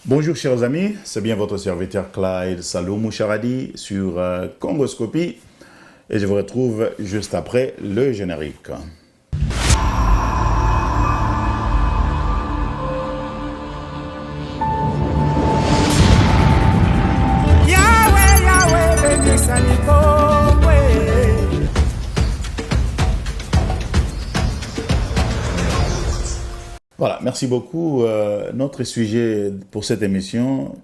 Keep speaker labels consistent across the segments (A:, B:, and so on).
A: Bonjour chers amis, c'est bien votre serviteur Clyde Salou Moucharadi sur Congoscopie et je vous retrouve juste après le générique.
B: Yahweh, Yahweh, béni Salikongwe.
A: Voilà, merci beaucoup. Notre sujet pour cette émission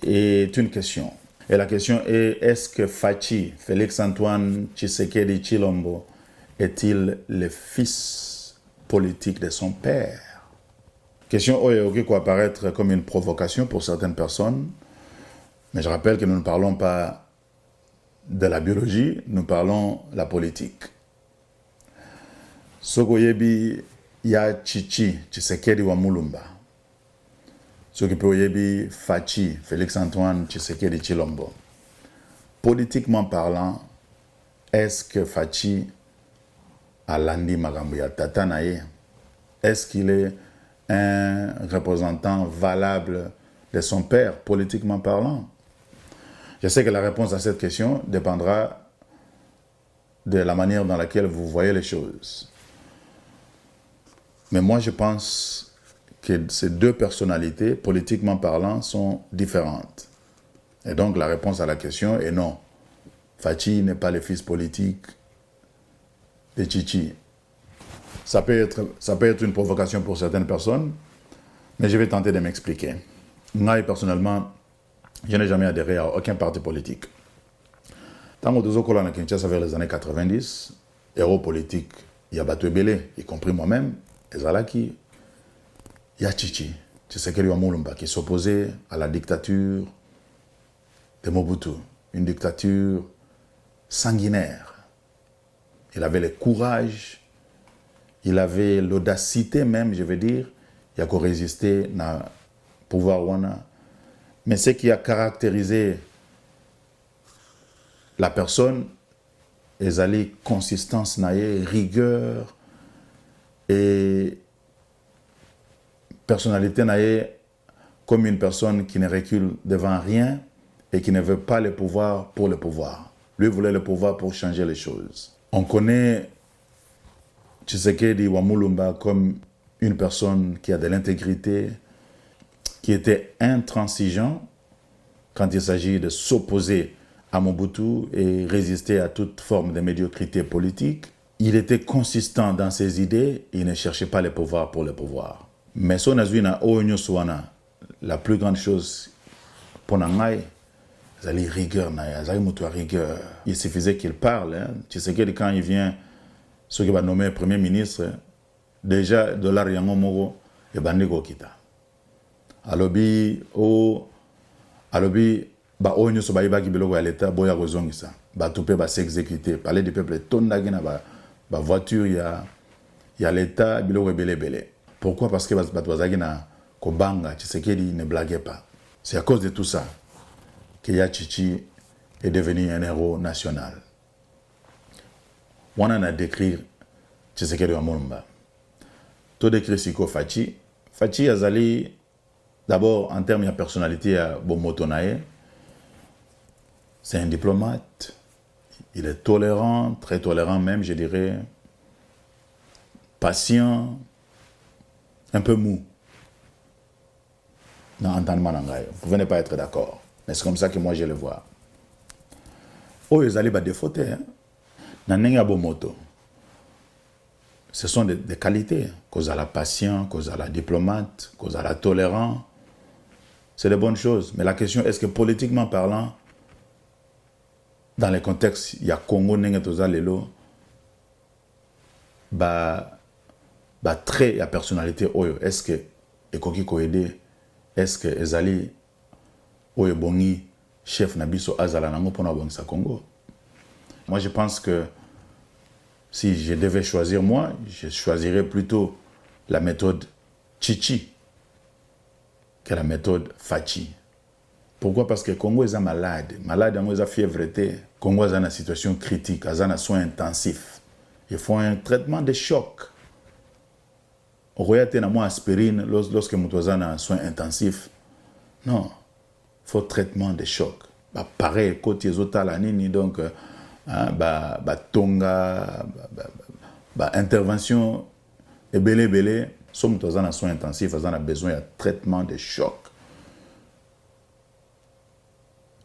A: est une question. Et la question est, est-ce que Fachi, Félix-Antoine Tshisekedi Tshilombo, est-il le fils politique de son père? Question qui peut apparaître comme une provocation pour certaines personnes, mais je rappelle que nous ne parlons pas de la biologie, nous parlons de la politique. Sokoyebi ya Chichi Tshisekedi wa Mulumba. Sokoyebi Fachi Félix-Antoine Tshisekedi Tshilombo. Politiquement parlant, est-ce que Fachi a landi makambo ya tata na ye? Est-ce qu'il est un représentant valable de son père, politiquement parlant? Je sais que la réponse à cette question dépendra de la manière dans laquelle vous voyez les choses. Mais moi, je pense que ces deux personnalités, politiquement parlant, sont différentes. Et donc, la réponse à la question est non. Fachi n'est pas le fils politique de Chichi. Ça peut être une provocation pour certaines personnes, mais je vais tenter de m'expliquer. Moi, personnellement, je n'ai jamais adhéré à aucun parti politique. Tant que nous avons Kinshasa vers les années 90, héros politiques, il y a Bato Ebele, y compris moi-même, Ezalaki, il y a Chichi, Tshisekedi wa Mulumba, qui s'opposait à la dictature de Mobutu, une dictature sanguinaire. Il avait le courage, il avait l'audacité même, je veux dire, il a résister à pouvoir wana. Mais ce qui a caractérisé la personne, ezali consistance naie, rigueur et personnalité naie comme une personne qui ne recule devant rien et qui ne veut pas le pouvoir pour le pouvoir. Lui voulait le pouvoir pour changer les choses. On connaît Tshisekedi wa Mulumba comme une personne qui a de l'intégrité, qui était intransigeant quand il s'agit de s'opposer à Mobutu et résister à toute forme de médiocrité politique. Il était consistant dans ses idées et il ne cherchait pas le pouvoir pour le pouvoir. Mais son azuina oño suana, la plus grande chose pour Nangai, c'est la rigueur, rigueur. Il suffisait qu'il parle. Hein. Tu sais que quand il vient, ce qui va nommer Premier ministre, déjà, dollar yango mogo, et bandiko kita. Alobi ba onyo so ba ibaki biloko ya leta boya kozongisa ba tupé ba s'exécuter parler du peuple tondaki na ba voiture ya leta biloko ebele. Pourquoi? Parce que bato bazaki na kobanga Tshisekedi ne blaguait pas. C'est à cause de tout ça que Chichi est devenu un héros national. On a décrit Tshisekedi wa Mulumba. Tout décrit Siko Fachi. Fachi azali d'abord, en termes de personnalité, Bomotonae, c'est un diplomate. Il est tolérant, très tolérant même, je dirais. Patient, un peu mou. Dans l'entendement d'Angaï. Vous pouvez ne pas être d'accord. Mais c'est comme ça que moi je le vois. Oh, ils allaient défauter. Nanenga Bomoto. Ce sont des qualités. Cause à la patience, cause à la diplomate, cause à la tolérant. C'est de bonnes choses. Mais la question, est-ce que politiquement parlant, dans les contextes, il y a Congo, Nenga, Lelo, trait, il y a personnalité, est-ce que Ekoki Koede, est-ce que Ezali, Bongi, chef Nabiso Azala, Nango, Pona Bangsa Congo? Moi, je pense que si je devais choisir moi, je choisirais plutôt la méthode Chichi que la méthode Fachi. Pourquoi? Parce que Congo est malade. Malade, il a fièvre. Congo est dans une situation critique, il a un soin intensif. Il faut un traitement de choc. On regarde aspirine lorsque nous avons un soin intensif. Non, il faut traitement de choc. Pareil, côté Zotala Nini, donc, tonga, intervention, et belé, sommes tous en soins intensifs, on a besoin de traitement de choc.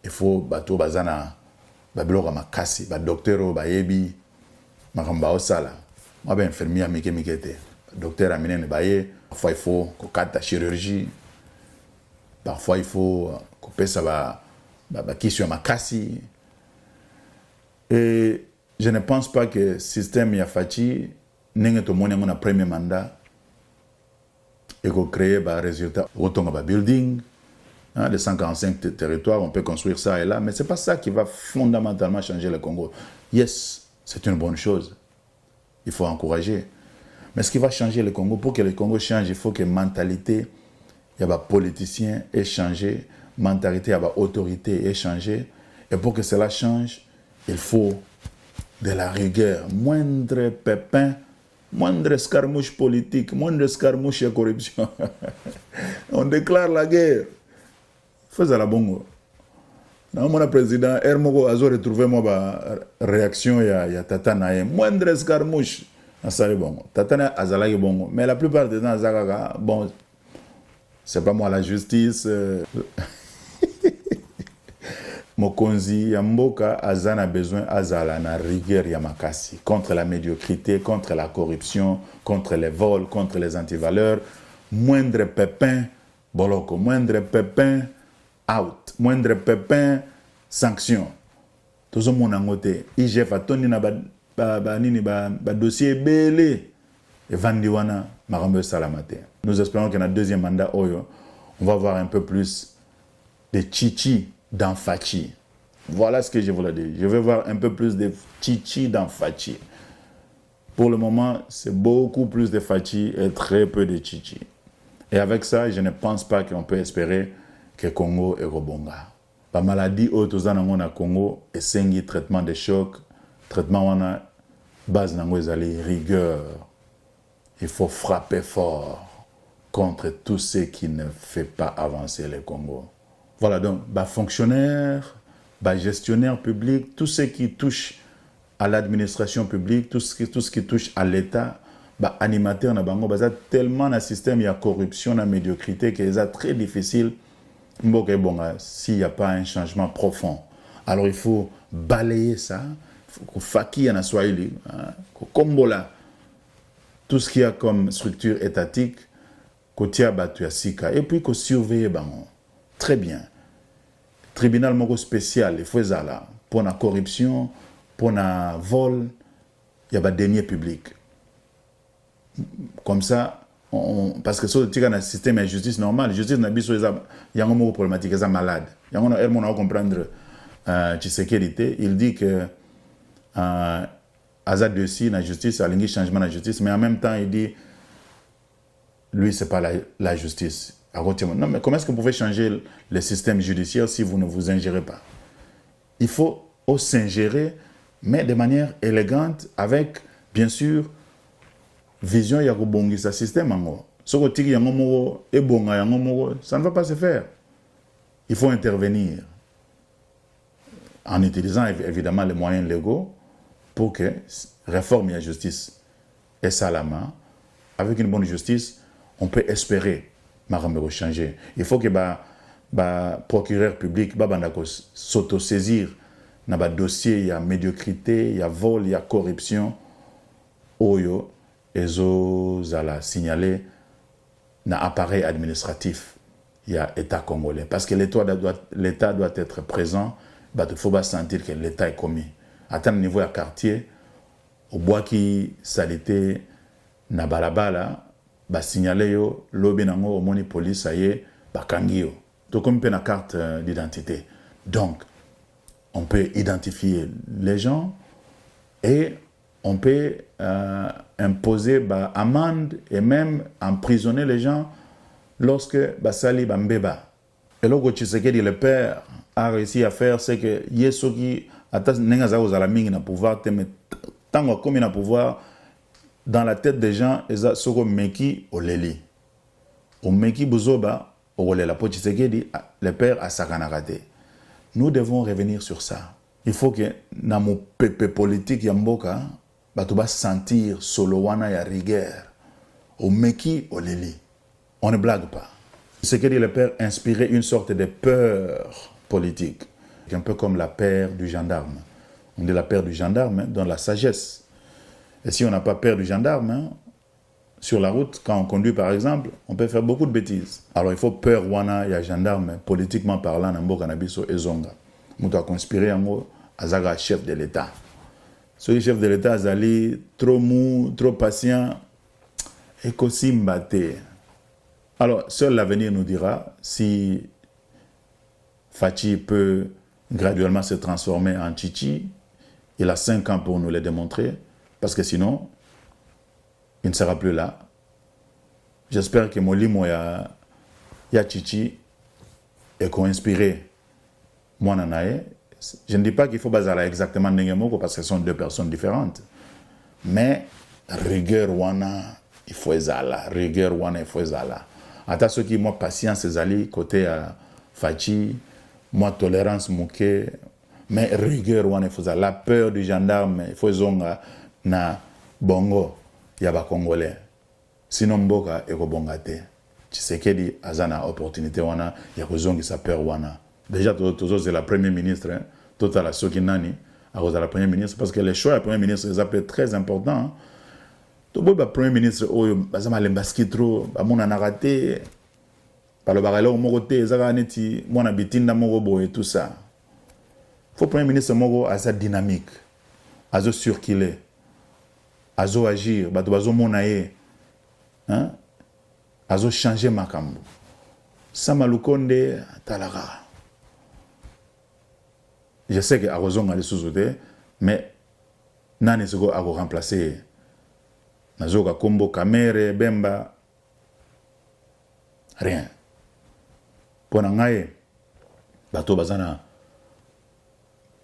A: Il faut, bateau, bazana, bablora makasi, docteur, bayebi, makamba osala. Moi, ben, infirmière, mikete. Docteur Amine Baye, parfois il faut qu'on cadre la chirurgie, parfois il faut couper ça, question makasi. Et je ne pense pas que le système Yafati n'est pas mon premier mandat et qu'on crée un résultat. Autant que building, les 145 territoires, on peut construire ça et là, mais ce n'est pas ça qui va fondamentalement changer le Congo. Yes, c'est une bonne chose. Il faut encourager. Mais ce qui va changer le Congo, pour que le Congo change, il faut que la mentalité, il y a des politiciens ait changé, mentalité, il y a des autorités ait changé. Et pour que cela change, il faut de la rigueur. Moindre pépin, moindre escarmouche politique, moindre escarmouche de corruption. On déclare la guerre. Faisons la bongo. Mon président, Hermogo a retrouvé ma réaction, il y a Tata Naye. Moindre escarmouche. Bon. Tatana azalaki bongo. Mais la plupart des temps, Zagaga, bon, c'est pas moi la justice. Mokonzi Yamboka Azana a besoin Azala na rigueur Yamakasi contre la médiocrité, contre la corruption, contre les vols, contre les antivaleurs. Moindre pépin, boloko, moindre pépin, out, moindre pépin, sanction. Tout ce monde en côté. IGF a toni na dossier belé et Vandiwana Marambe Salamate. Nous espérons que dans le deuxième mandat, on va voir un peu plus de chichi dans Fachi. Voilà ce que je voulais dire. Je vais voir un peu plus de chichi dans Fachi. Pour le moment, c'est beaucoup plus de Fachi et très peu de chichi. Et avec ça, je ne pense pas qu'on peut espérer que Congo est rebonga. La maladie autozana na Congo et sengi traitement de choc, traitement wana base nango ezali rigueur. Il faut frapper fort contre tout ce qui ne fait pas avancer le Congo. Voilà donc, fonctionnaires, gestionnaires publics, tout ce qui touche à l'administration publique, tout ce qui touche à l'État, animateurs na bango, tellement un système il y a corruption, la médiocrité que c'est très difficile s'il n'y a pas un changement profond. Alors il faut balayer ça, il faut faquiller en Swahili, combola tout ce qu'il y a comme structure étatique, et puis qu'on surveille très bien. Tribunal moko spécial, il faut ça là, pour la corruption, pour le vol, il y a des deniers publics. Comme ça, parce que si tu as un système de justice normal, la justice n'a pas il y a un problématique, il y a malade. Il y a un comprendre Tshisekedi, il dit que Azad Dessi, la justice, il y a un changement de la justice, mais en même temps, il dit lui, ce n'est pas la justice. Non, mais comment est-ce que vous pouvez changer le système judiciaire si vous ne vous ingérez pas? Il faut s'ingérer, mais de manière élégante, avec, bien sûr, vision yakobongi sa système. Ça ne va pas se faire. Il faut intervenir en utilisant évidemment les moyens légaux pour que réforme la justice et salama. Avec une bonne justice, on peut espérer changer. Il faut que le procureur public s'autosaisir dans le dossier, il y a médiocrité, il y a vol, il y a corruption. Oyo, ezozala signaler dans l'appareil administratif, il y a l'État congolais. Parce que l'État doit être présent, il faut sentir que l'État est commis. À tel niveau, il y a quartier, au bois qui salité, na balabala, signaler yo lobi nango omoni police aye bakangi yo to comme pe na carte d'identité. Donc on peut identifier les gens et on peut imposer amende et même emprisonner les gens lorsque basali bambeba. Et là que Tshisekedi le père a réussi à faire, c'est que yesoki ata nenga za ozala mingi na pouvoir te mais tango comme na pouvoir dans la tête des gens, ils ont meki oleli. Au meki bozoba, la Tshisekedi, le père a Sakanakate. Nous devons revenir sur ça. Il faut que dans mon pépé politique yamboka, tu vas sentir solowana ya rigueur. Au meki, au lili. On ne blague pas. Tshisekedi, le père, inspirait une sorte de peur politique. Un peu comme la peur du gendarme. On dit la peur du gendarme dans la sagesse. Et si on n'a pas peur du gendarme, sur la route, quand on conduit par exemple, on peut faire beaucoup de bêtises. Alors il faut peur wana ya gendarme, politiquement parlant, dans mboka nabiso ezonga. Mouto a conspiré en azaga chef de l'État. Ce chef de l'État azali trop mou, trop patient, et qu'aussi mbaté. Alors seul l'avenir nous dira si Fachi peut graduellement se transformer en Chichi. Il a 5 ans pour nous le démontrer, parce que sinon, il ne sera plus là. J'espère que Molimo ya Chichi est inspiré moi nanae. Je ne dis pas qu'il faut baser exactement Nengemoko parce que ce sont 2 personnes différentes. Mais rigueur wana il faut ezala, rigueur wana il faut ezala. Ata ceux qui moi patience ezali côté Fachi, moi tolérance mouké, mais rigueur wana il faut ezala. La peur du gendarme il faut ezonga na bongo. Yaba Congolais. Sinon mboka eko bongate. Tshisekedi azana opportunité wana ya kozongi sa peur wana. Déjà c'est la première ministre, hein, total la soki nani à cause de la première ministre parce que les choix du premier ministre ça peut être très important. To boy ba premier ministre oyo bazama lembaski trop ba mona na raté par le barelo moko te ezaka neti mona bitinda moko boye tout ça. Faut premier ministre moko asa dynamique. Azo circuler. Azo agir, bazo monaye, hein? Azo changer makambo. Samalukonde talara. Je sais que Arozon a les sous-outés, mais nani sego a remplacer. Nazoka Kombo Kamere Bemba rien. Pour nangaye, bato bazana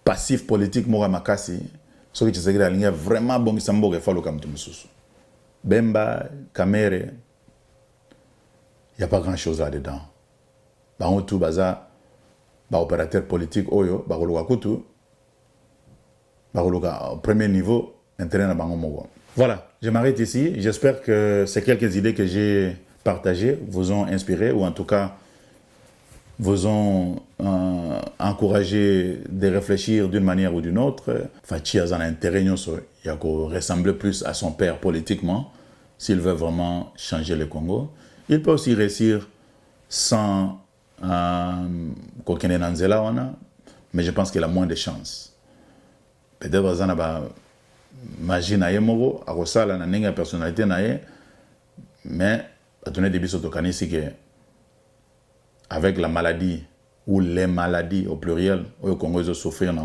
A: passif politique mora makasi. Ce qui est la vraiment bon, il faut le faire. Bemba, Kamere, il n'y a pas grand chose là-dedans. On tout baza, opérateur politique, oyo, au premier niveau, intérêt na Voilà, je m'arrête ici. J'espère que ces quelques idées que j'ai partagées vous ont inspiré, ou en tout cas, vous ont encouragé de réfléchir d'une manière ou d'une autre. Fachi a un intérêt, il a ressembler plus à son père politiquement, s'il veut vraiment changer le Congo. Il peut aussi réussir sans Kokene Nanzela, mais je pense qu'il a moins de chances. Peut-être qu'il y a magie na yemoro, a ressala na nenga personnalité na ye, mais à donner des bisous au Kanisi que avec la maladie ou les maladies au pluriel, au Congo, ils ont souffert le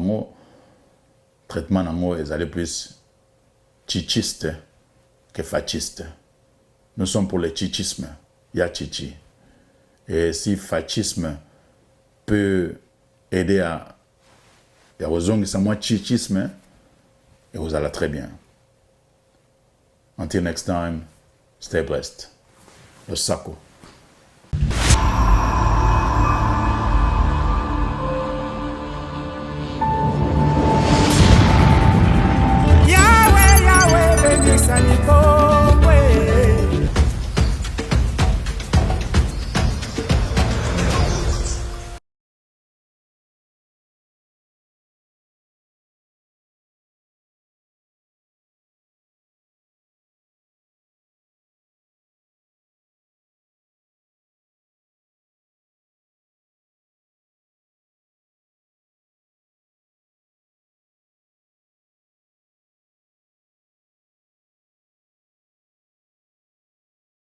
A: traitement nango, ils allaient plus chichiste que fasciste. Nous sommes pour le chichisme, il y a chichi. Et si fascisme peut aider à raison c'est moins chichisme, et vous allez très bien. Until next time, stay blessed. Le Sako.